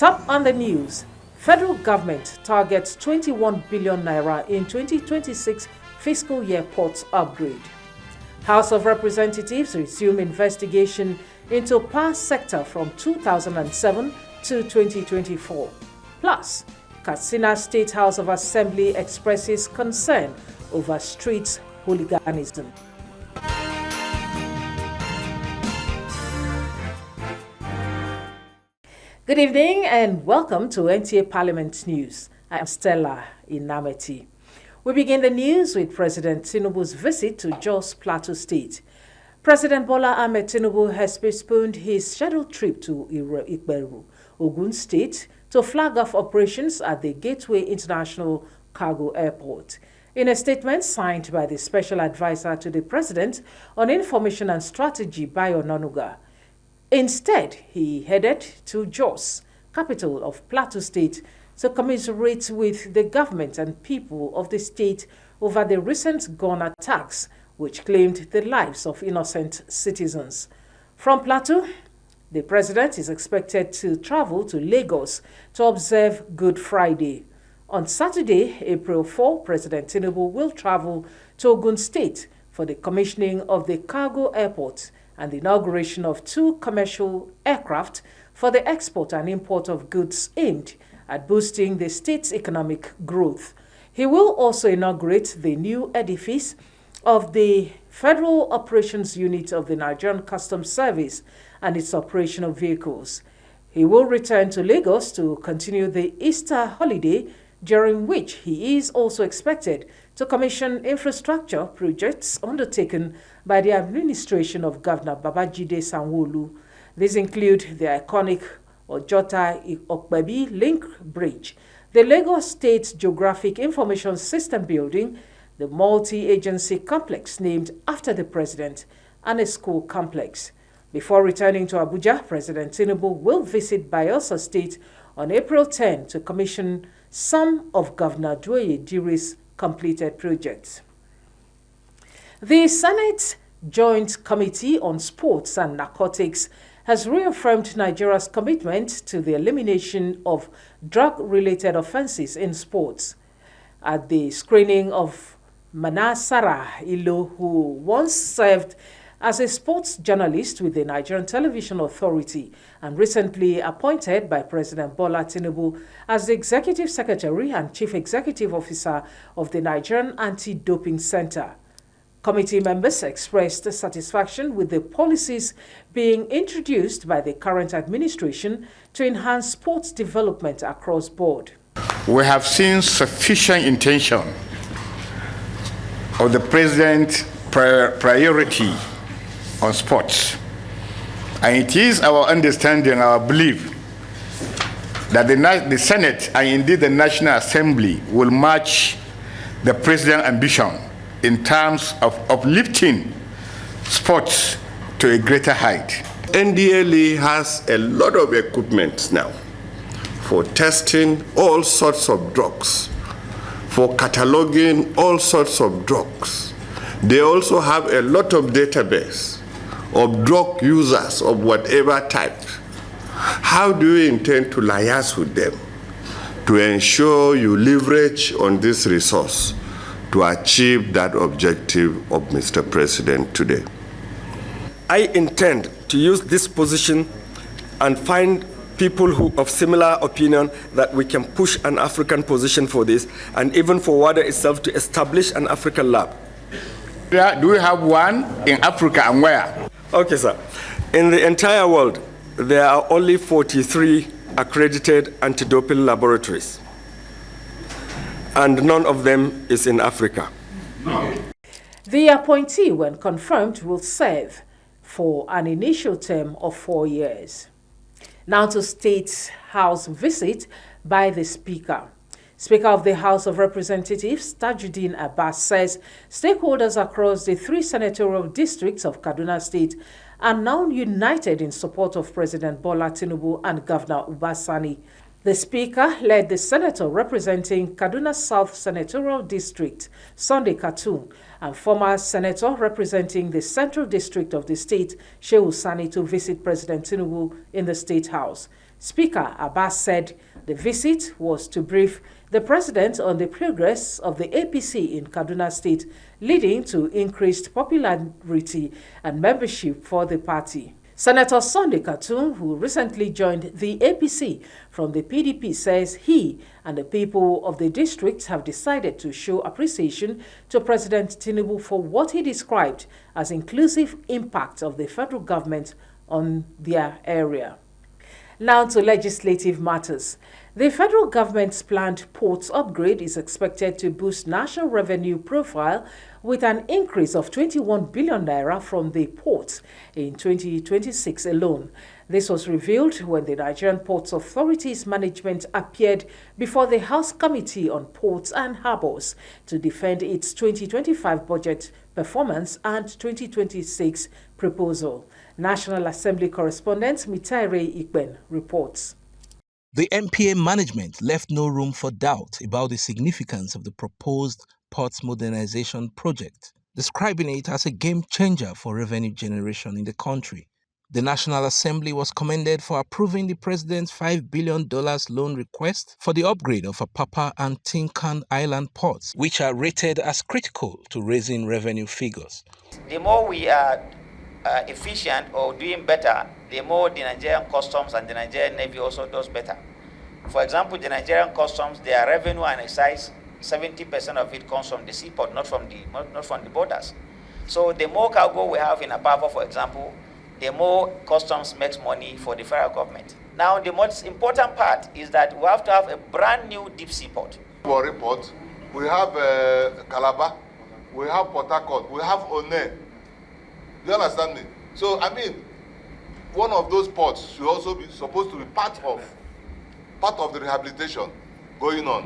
Top on the news, federal government targets 21 billion naira in 2026 fiscal year ports upgrade. House of Representatives resume investigation into power sector from 2007 to 2024. Plus, Katsina State House of Assembly expresses concern over street hooliganism. Good evening and welcome to NTA Parliament News. I am Stella Inameti. We begin the news with President Tinubu's visit to Jos Plateau State. President Bola Ahmed Tinubu has postponed his scheduled trip to Ikberu, Ogun State, to flag off operations at the Gateway International Cargo Airport. In a statement signed by the Special Advisor to the President on Information and Strategy, Bayo Onanuga, instead, he headed to Jos, capital of Plateau State, to commiserate with the government and people of the state over the recent gun attacks which claimed the lives of innocent citizens. From Plateau, the president is expected to travel to Lagos to observe Good Friday. On Saturday, April 4, President Tinubu will travel to Ogun State for the commissioning of the cargo airport and the inauguration of 2 commercial aircraft for the export and import of goods aimed at boosting the state's economic growth. He will also inaugurate the new edifice of the Federal Operations Unit of the Nigerian Customs Service and its operational vehicles. He will return to Lagos to continue the Easter holiday, during which he is also expected to commission infrastructure projects undertaken by the administration of Governor Babajide Sanwo-Olu. These include the iconic Ojota-Okpebi Link Bridge, the Lagos State Geographic Information System Building, the multi-agency complex named after the president, and a school complex. Before returning to Abuja, President Tinubu will visit Bayelsa State on April 10 to commission some of Governor Dwoye Diri's completed projects. The Senate Joint Committee on Sports and Narcotics has reaffirmed Nigeria's commitment to the elimination of drug-related offenses in sports. At the screening of Manasara Ilo, who once served as a sports journalist with the Nigerian Television Authority and recently appointed by President Bola Tinubu as the Executive Secretary and Chief Executive Officer of the Nigerian Anti-Doping Center. Committee members expressed satisfaction with the policies being introduced by the current administration to enhance sports development across board. We have seen sufficient intention of the President's priority on sports. And it is our understanding, our belief, that the Senate and indeed the National Assembly will match the President's ambition in terms of uplifting sports to a greater height. NDLE has a lot of equipment now for testing all sorts of drugs, for cataloging all sorts of drugs. They also have a lot of database of drug users of whatever type. How do you intend to liaise with them to ensure you leverage on this resource to achieve that objective of Mr. President today? I intend to use this position and find people who of similar opinion that we can push an African position for this, and even for WADA itself to establish an African lab. Do we have one in Africa, and where? Okay, sir. In the entire world, there are only 43 accredited anti-doping laboratories, and none of them is in Africa. The appointee, when confirmed, will serve for an initial term of 4 years. Now to State House visit by the Speaker. Speaker of the House of Representatives, Tajuddin Abbas, says stakeholders across the 3 senatorial districts of Kaduna State are now united in support of President Bola Tinubu and Governor Uba Sani. The Speaker led the senator representing Kaduna South Senatorial District, Sunday Katun, and former senator representing the Central District of the state, Shehu Sani, to visit President Tinubu in the State House. Speaker Abbas said the visit was to brief the president on the progress of the APC in Kaduna State, leading to increased popularity and membership for the party. Senator Sunday Katum, who recently joined the APC from the PDP, says he and the people of the district have decided to show appreciation to President Tinubu for what he described as inclusive impact of the federal government on their area. Now to legislative matters. The federal government's planned ports upgrade is expected to boost national revenue profile with an increase of 21 billion naira from the ports in 2026 alone. This was revealed when the Nigerian Ports Authority's management appeared before the House Committee on Ports and Harbours to defend its 2025 budget performance and 2026 proposal. National Assembly correspondent Mitaire Ikben reports. The NPA management left no room for doubt about the significance of the proposed ports modernization project, describing it as a game changer for revenue generation in the country. The National Assembly was commended for approving the president's $5 billion loan request for the upgrade of Apapa and Tinkan Island ports, which are rated as critical to raising revenue figures. The more we are efficient or doing better, the more the Nigerian Customs and the Nigerian Navy also does better. For example, the Nigerian Customs, their revenue and excise, 70% of it comes from the seaport, not from the borders. So the more cargo we have in Apapa, for example, the more Customs makes money for the federal government. Now, the most important part is that we have to have a brand new deep sea port. Warri Port, we have Calabar, we have Port Harcourt, we have One. Do you understand me? So, I mean, one of those ports should also be supposed to be part of the rehabilitation going on.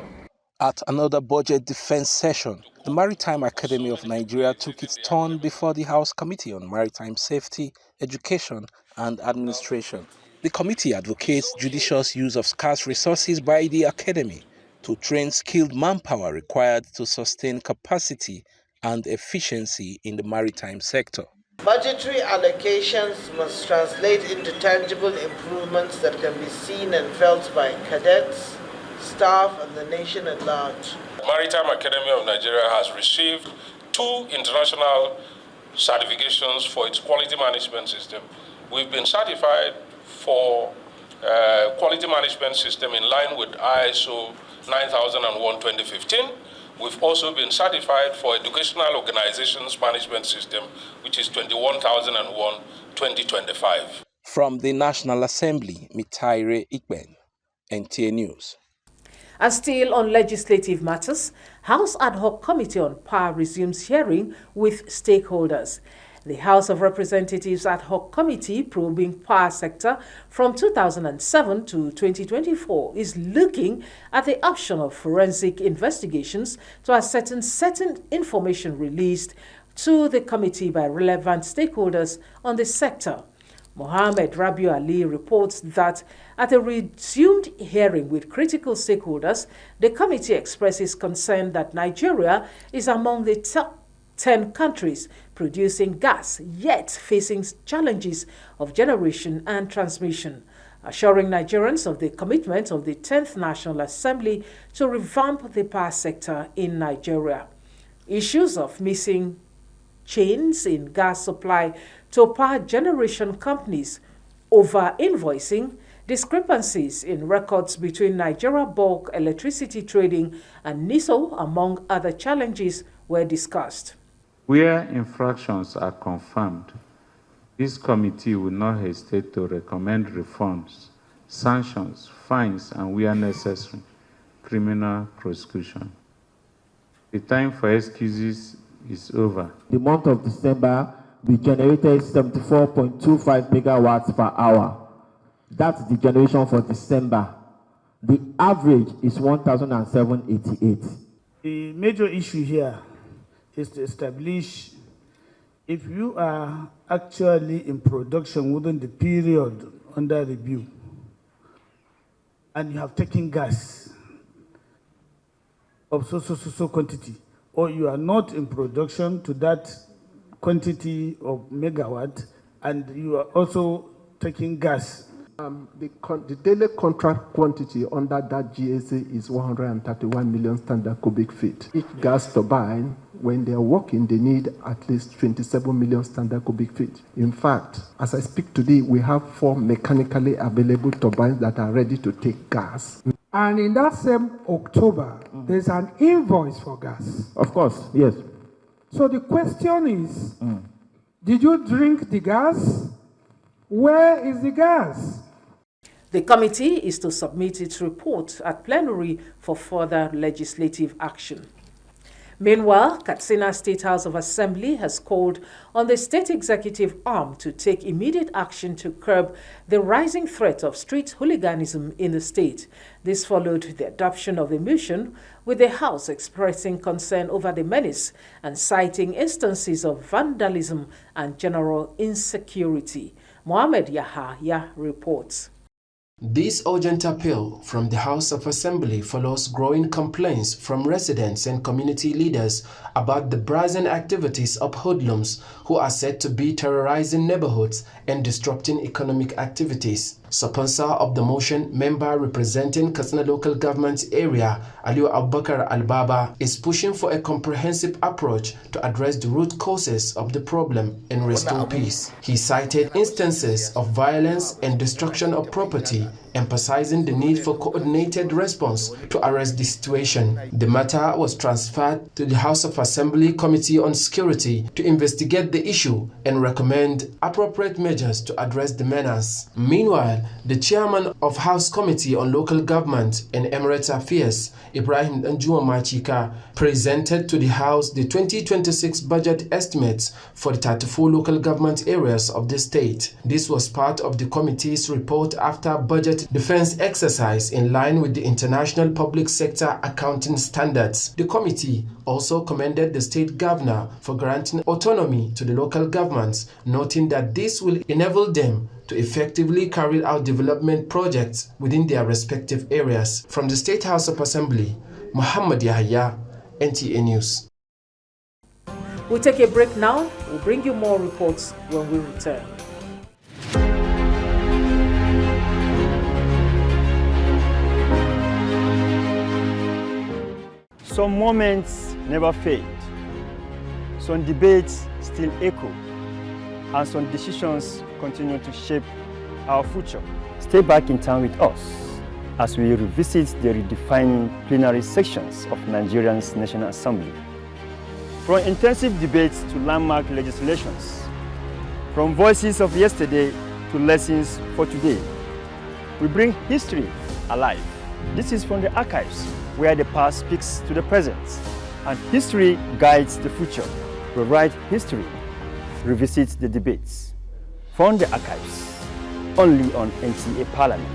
At another budget defense session, the Maritime Academy of Nigeria took its turn before the House Committee on Maritime Safety, Education and Administration. The committee advocates judicious use of scarce resources by the academy to train skilled manpower required to sustain capacity and efficiency in the maritime sector. Budgetary allocations must translate into tangible improvements that can be seen and felt by cadets, staff, and the nation at large. The Maritime Academy of Nigeria has received 2 international certifications for its quality management system. We've been certified for quality management system in line with ISO 9001:2015. We've also been certified for Educational Organizations Management System, which is 21001:2025. From the National Assembly, Mitaire Ikben, NTA News. And still on legislative matters, House Ad Hoc Committee on Power resumes hearing with stakeholders. The House of Representatives Ad Hoc Committee probing power sector from 2007 to 2024 is looking at the option of forensic investigations to ascertain certain information released to the committee by relevant stakeholders on the sector. Mohammed Rabiu Ali reports that at a resumed hearing with critical stakeholders, the committee expresses concern that Nigeria is among the top 10 countries producing gas, yet facing challenges of generation and transmission, assuring Nigerians of the commitment of the 10th National Assembly to revamp the power sector in Nigeria. Issues of missing chains in gas supply to power generation companies, over-invoicing, discrepancies in records between Nigeria Bulk Electricity Trading and NISO, among other challenges, were discussed. Where infractions are confirmed, this committee will not hesitate to recommend reforms, sanctions, fines, and where necessary, criminal prosecution. The time for excuses is over. The month of December, we generated 74.25 megawatts per hour. That's the generation for December. The average is 1,788. The major issue here is to establish if you are actually in production within the period under review and you have taken gas of so quantity, or you are not in production to that quantity of megawatt and you are also taking gas. The daily contract quantity under that GSA is 131 million standard cubic feet. Each gas turbine, when they are working, they need at least 27 million standard cubic feet. In fact, as I speak today, we have 4 mechanically available turbines that are ready to take gas. And in that same October, there's an invoice for gas. Of course, yes. So the question is, did you drink the gas? Where is the gas? The committee is to submit its report at plenary for further legislative action. Meanwhile, Katsina State House of Assembly has called on the state executive arm to take immediate action to curb the rising threat of street hooliganism in the state. This followed the adoption of a motion with the House expressing concern over the menace and citing instances of vandalism and general insecurity. Mohammed Yahya reports. This urgent appeal from the House of Assembly follows growing complaints from residents and community leaders about the brazen activities of hoodlums who are said to be terrorizing neighborhoods and disrupting economic activities. Sponsor of the motion, member representing Katsina Local Government Area, Aliu Abubakar Albaba, is pushing for a comprehensive approach to address the root causes of the problem and restore peace. He cited instances of violence and destruction of property, emphasizing the need for coordinated response to arrest the situation. The matter was transferred to the House of Assembly Committee on Security to investigate the issue and recommend appropriate measures to address the menace. Meanwhile, the chairman of House Committee on Local Government and Emirate Affairs, Ibrahim Danjuma Machika, presented to the House the 2026 budget estimates for the 34 local government areas of the state. This was part of the committee's report after budget defense exercise in line with the International Public Sector Accounting Standards. The committee also commended the state governor for granting autonomy to the local governments, noting that this will enable them to effectively carry out development projects within their respective areas. From the State House of Assembly, Muhammad Yahya, NTA News. We'll take a break now. We'll bring you more reports when we return. Some moments never fade. Some debates still echo, and some decisions continue to shape our future. Stay back in time with us as we revisit the redefining plenary sections of Nigeria's National Assembly. From intensive debates to landmark legislations, from voices of yesterday to lessons for today, we bring history alive. This is from the archives, where the past speaks to the present, and history guides the future. We write history, revisit the debates. From the archives, only on NTA Parliament.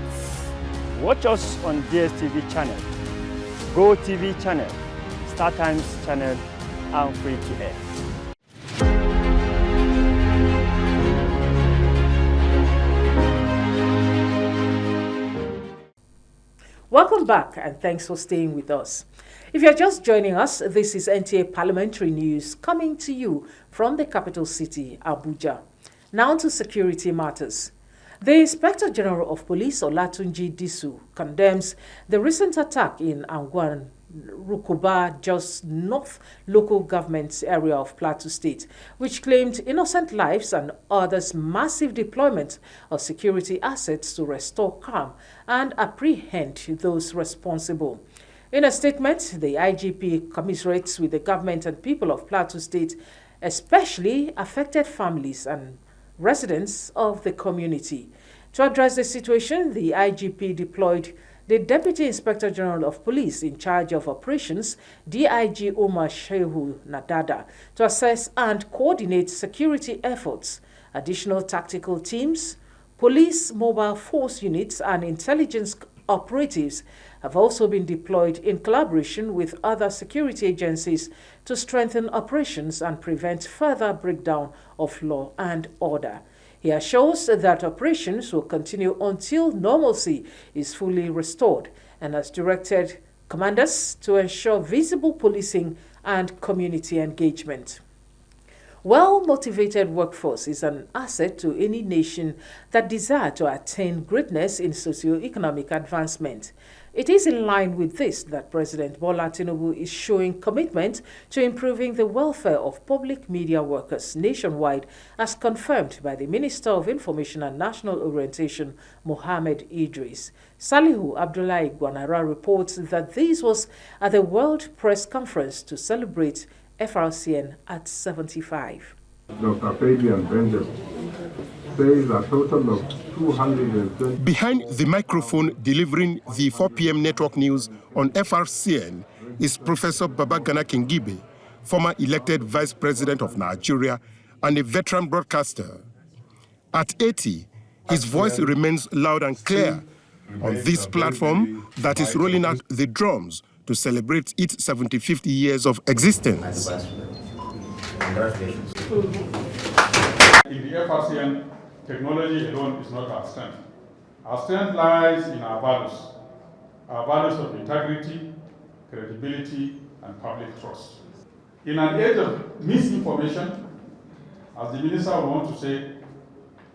Watch us on DSTV channel, Go TV channel, Star Times channel, and free to air. Welcome back and thanks for staying with us. If you're just joining us, this is NTA Parliamentary News coming to you from the capital city, Abuja. Now to security matters. The Inspector General of Police, Olatunji Disu, condemns the recent attack in Angwan, Rukuba, Jos North local government area of Plateau State, which claimed innocent lives and orders massive deployment of security assets to restore calm and apprehend those responsible. In a statement, the IGP commiserates with the government and people of Plateau State, especially affected families and residents of the community. To address the situation, the IGP deployed the Deputy Inspector General of Police in charge of operations, DIG Omar Shehu Nadada, to assess and coordinate security efforts. Additional tactical teams, police mobile force units, and intelligence operatives have also been deployed in collaboration with other security agencies to strengthen operations and prevent further breakdown of law and order. He assures that operations will continue until normalcy is fully restored and has directed commanders to ensure visible policing and community engagement. Well-motivated workforce is an asset to any nation that desires to attain greatness in socio-economic advancement. It is in line with this that President Bola Tinubu is showing commitment to improving the welfare of public media workers nationwide, as confirmed by the Minister of Information and National Orientation, Mohammed Idris. Salihu Abdullah Igwanara reports that this was at the World Press Conference to celebrate FRCN at 75. Dr. Fabian Benjamin says a total of 220. Behind the microphone delivering the 4 p.m. network news on FRCN is Professor Babagana Kingibe, former elected Vice President of Nigeria and a veteran broadcaster. At 80, his voice remains loud and clear on this platform that is rolling out the drums to celebrate its 75th years of existence. Congratulations. In the FRCN, technology alone is not our strength. Our strength lies in our values of integrity, credibility, and public trust. In an age of misinformation, as the minister would want to say,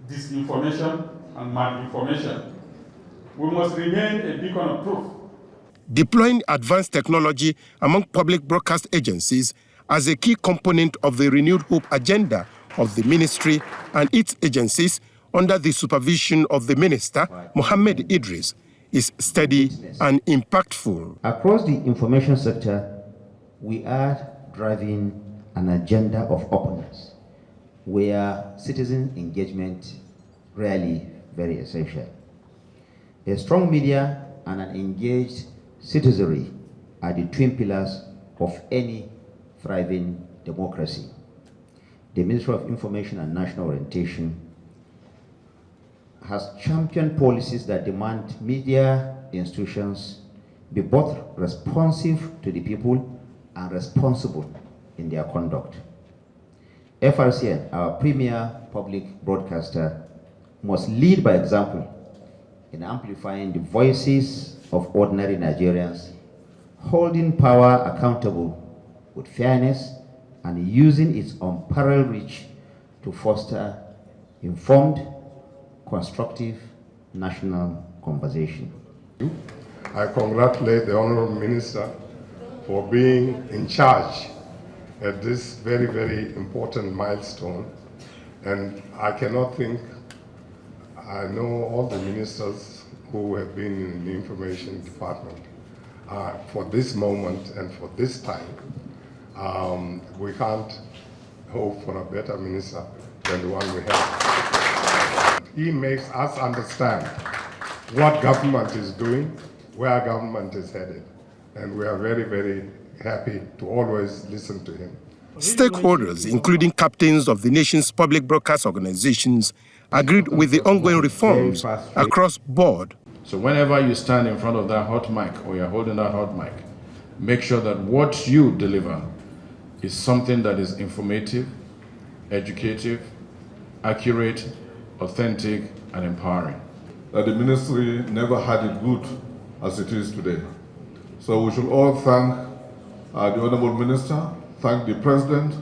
disinformation and malinformation, we must remain a beacon of truth. Deploying advanced technology among public broadcast agencies as a key component of the renewed hope agenda of the ministry and its agencies under the supervision of the minister, Mohammed Idris, is steady and impactful. Across the information sector, we are driving an agenda of openness, where citizen engagement really very essential. A strong media and an engaged citizenry are the twin pillars of any thriving democracy. The Ministry of Information and National Orientation has championed policies that demand media institutions be both responsive to the people and responsible in their conduct. FRCN, our premier public broadcaster, must lead by example in amplifying the voices of ordinary Nigerians, holding power accountable with fairness, and using its unparalleled reach to foster informed, constructive national conversation. I congratulate the Honorable Minister for being in charge at this very, very important milestone. And I cannot think, I know all the ministers who have been in the information department for this moment and for this time. We can't hope for a better minister than the one we have. He makes us understand what government is doing, where government is headed. And we are very, very happy to always listen to him. Stakeholders, including captains of the nation's public broadcast organizations, agreed with the ongoing reforms across board. So whenever you stand in front of that hot mic or you're holding that hot mic, make sure that what you deliver is something that is informative, educative, accurate, authentic, and empowering. That the ministry never had it good as it is today. So we should all thank the Honorable Minister, thank the President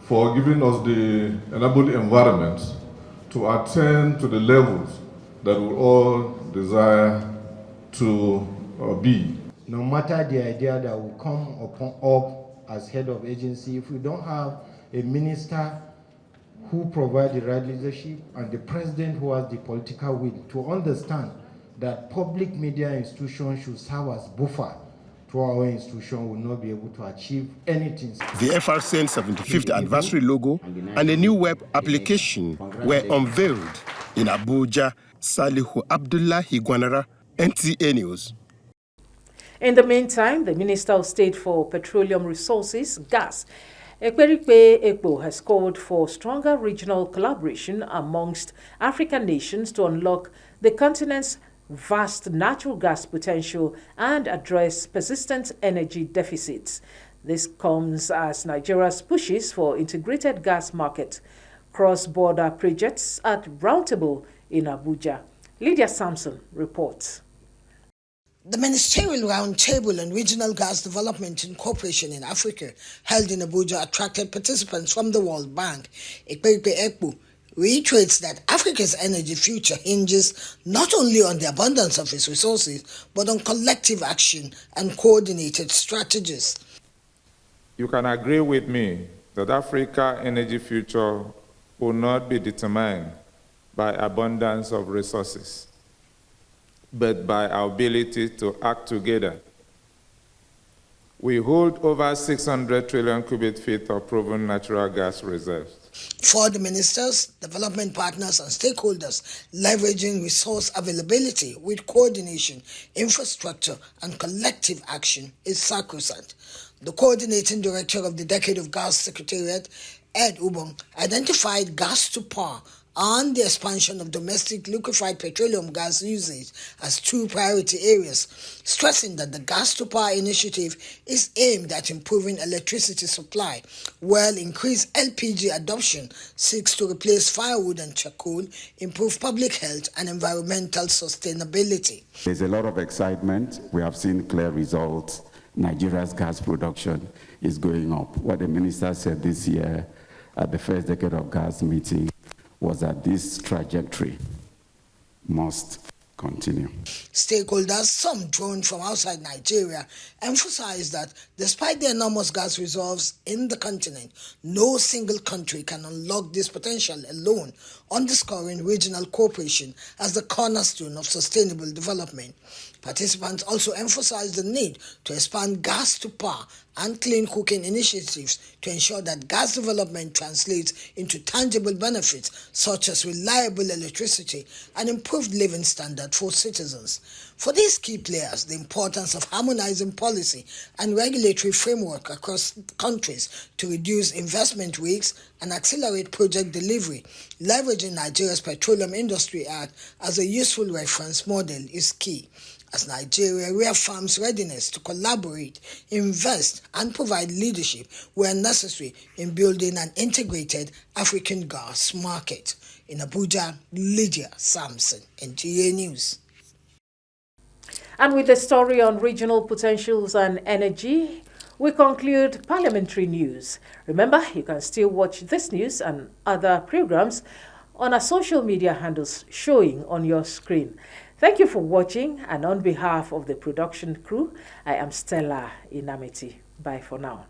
for giving us the enabled environment to attain to the levels that we all desire to be. No matter the idea that will come up as head of agency, if we don't have a minister who provides the right leadership and the president who has the political will to understand that public media institutions should serve as buffer to our institution, will not be able to achieve anything. The FRCN 75th anniversary logo and a new web application were unveiled in Abuja. Salihu Abdullah Igwanara, NTA News. In the meantime, the Minister of State for Petroleum Resources, Gas, Ekperikpe Ekpo, has called for stronger regional collaboration amongst African nations to unlock the continent's vast natural gas potential and address persistent energy deficits. This comes as Nigeria's pushes for integrated gas market cross-border projects at Roundtable in Abuja. Lydia Sampson reports. The Ministerial Roundtable on Regional Gas Development and Cooperation in Africa, held in Abuja, attracted participants from the World Bank. Ekpeikpe Ekpu reiterates that Africa's energy future hinges not only on the abundance of its resources, but on collective action and coordinated strategies. You can agree with me that Africa's energy future will not be determined by abundance of resources, but by our ability to act together. We hold over 600 trillion cubic feet of proven natural gas reserves. For the ministers, development partners, and stakeholders, leveraging resource availability with coordination, infrastructure, and collective action is sacrosanct. The coordinating director of the Decade of Gas Secretariat, Ed Ubong, identified gas to power and the expansion of domestic liquefied petroleum gas usage as two priority areas, stressing that the gas to power initiative is aimed at improving electricity supply, while increased LPG adoption seeks to replace firewood and charcoal, improve public health and environmental sustainability. There's a lot of excitement. We have seen clear results. Nigeria's gas production is going up. What the minister said this year at the first Decade of Gas meeting was that this trajectory must continue. Stakeholders, some drawn from outside Nigeria, emphasize that despite the enormous gas reserves in the continent, no single country can unlock this potential alone, underscoring regional cooperation as the cornerstone of sustainable development. Participants also emphasized the need to expand gas to power and clean cooking initiatives to ensure that gas development translates into tangible benefits such as reliable electricity and improved living standard for citizens. For these key players, the importance of harmonizing policy and regulatory framework across countries to reduce investment risks and accelerate project delivery, leveraging Nigeria's Petroleum Industry Act as a useful reference model is key, as Nigeria reaffirms readiness to collaborate, invest, and provide leadership where necessary in building an integrated African gas market. In Abuja, Lydia Sampson, NTA News. And with the story on regional potentials and energy, we conclude parliamentary news. Remember, you can still watch this news and other programs on our social media handles showing on your screen. Thank you for watching, and on behalf of the production crew, I am Stella Inameti. Bye for now.